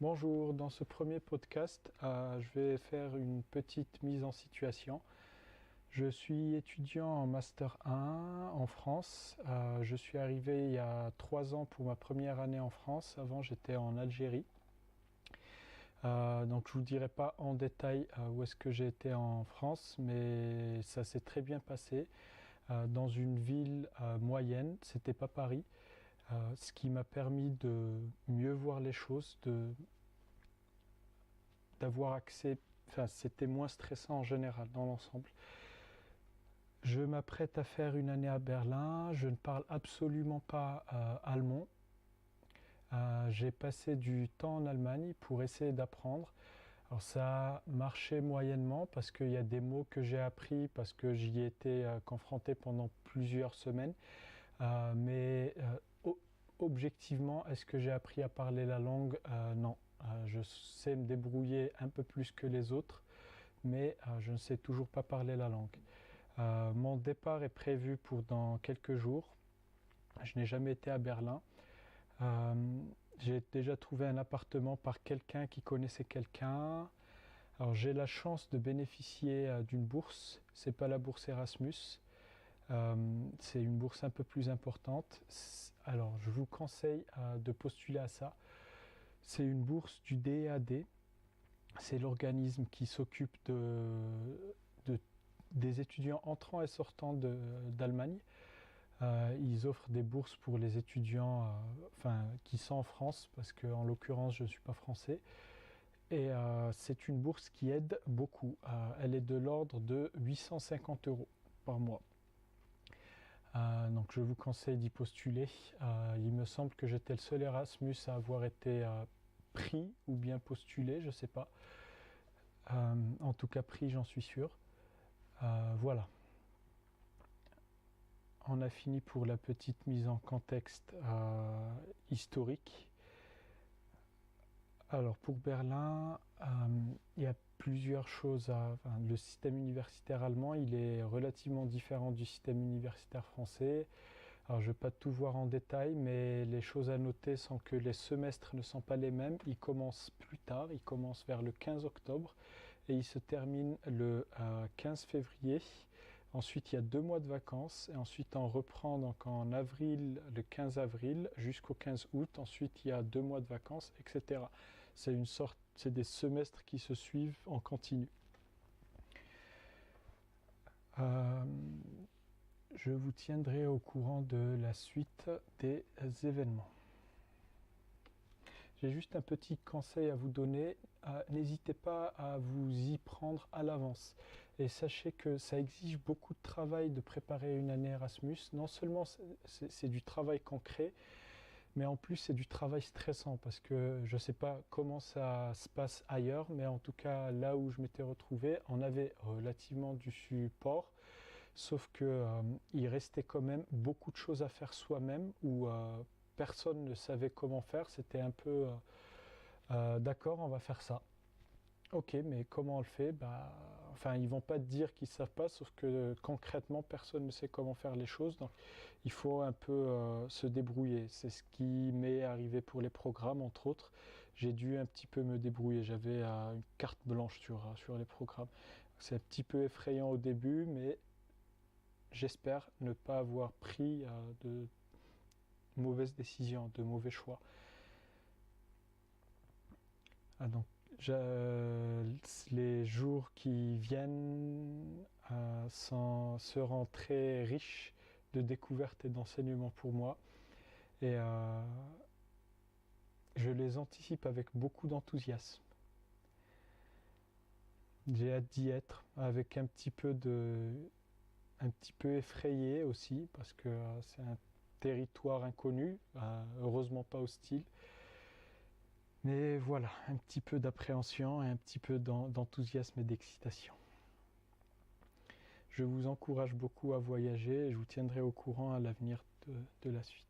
Bonjour, dans ce premier podcast, je vais faire une petite mise en situation. Je suis étudiant en Master 1 en France. Je suis arrivé il y a 3 ans pour ma première année en France. Avant, j'étais en Algérie. Donc je ne vous dirai pas en détail où est-ce que j'ai été en France, mais ça s'est très bien passé. Dans une ville moyenne, c'était pas Paris. Ce qui m'a permis de mieux voir les choses, d'avoir accès, enfin c'était moins stressant en général dans l'ensemble. Je m'apprête à faire une année à Berlin, je ne parle absolument pas allemand. J'ai passé du temps en Allemagne pour essayer d'apprendre. Alors ça a marché moyennement parce qu'il y a des mots que j'ai appris parce que j'y ai été confronté pendant plusieurs semaines. Mais objectivement, est-ce que j'ai appris à parler la langue? Non. Je sais me débrouiller un peu plus que les autres, mais je ne sais toujours pas parler la langue. Mon départ est prévu pour dans quelques jours. Je n'ai jamais été à Berlin. J'ai déjà trouvé un appartement par quelqu'un qui connaissait quelqu'un. Alors j'ai la chance de bénéficier d'une bourse. C'est pas la bourse Erasmus. C'est une bourse un peu plus importante. Alors je vous conseille de postuler à ça. C'est une bourse du DEAD. C'est l'organisme qui s'occupe des étudiants entrants et sortants d'Allemagne. Ils offrent des bourses pour les étudiants qui sont en France, parce qu'en l'occurrence je ne suis pas français. Et c'est une bourse qui aide beaucoup. Elle est de l'ordre de 850 € par mois. Donc je vous conseille d'y postuler. Il me semble que j'étais le seul Erasmus à avoir été pris ou bien postulé, je ne sais pas. En tout cas pris, j'en suis sûr. Voilà. On a fini pour la petite mise en contexte historique. Alors pour Berlin, il y a plusieurs choses. Le système universitaire allemand, il est relativement différent du système universitaire français. Alors je ne vais pas tout voir en détail, mais les choses à noter sont que les semestres ne sont pas les mêmes. Ils commencent plus tard, ils commencent vers le 15 octobre et ils se terminent le 15 février. Ensuite, il y a 2 mois de vacances et ensuite on reprend donc en avril, le 15 avril jusqu'au 15 août. Ensuite, il y a 2 mois de vacances, etc. C'est des semestres qui se suivent en continu. Je vous tiendrai au courant de la suite des événements. J'ai juste un petit conseil à vous donner. N'hésitez pas à vous y prendre à l'avance. Et sachez que ça exige beaucoup de travail de préparer une année Erasmus. Non seulement c'est du travail concret, mais en plus c'est du travail stressant parce que je ne sais pas comment ça se passe ailleurs, mais en tout cas là où je m'étais retrouvé, on avait relativement du support, sauf qu'il restait quand même beaucoup de choses à faire soi-même où personne ne savait comment faire. C'était un peu d'accord, on va faire ça. Ok, mais comment on le fait? Ils vont pas te dire qu'ils savent pas, sauf que concrètement personne ne sait comment faire les choses, donc il faut un peu se débrouiller. C'est ce qui m'est arrivé pour les programmes, entre autres. J'ai dû un petit peu me débrouiller. J'avais une carte blanche sur les programmes. C'est un petit peu effrayant au début, mais j'espère ne pas avoir pris de mauvaises décisions, de mauvais choix. Donc, les jours qui viennent seront très riches de découvertes et d'enseignements pour moi. Et je les anticipe avec beaucoup d'enthousiasme. J'ai hâte d'y être, avec un petit peu effrayé aussi, parce que c'est un territoire inconnu, heureusement pas hostile. Mais voilà, un petit peu d'appréhension et un petit peu d'enthousiasme et d'excitation. Je vous encourage beaucoup à voyager et je vous tiendrai au courant à l'avenir de la suite.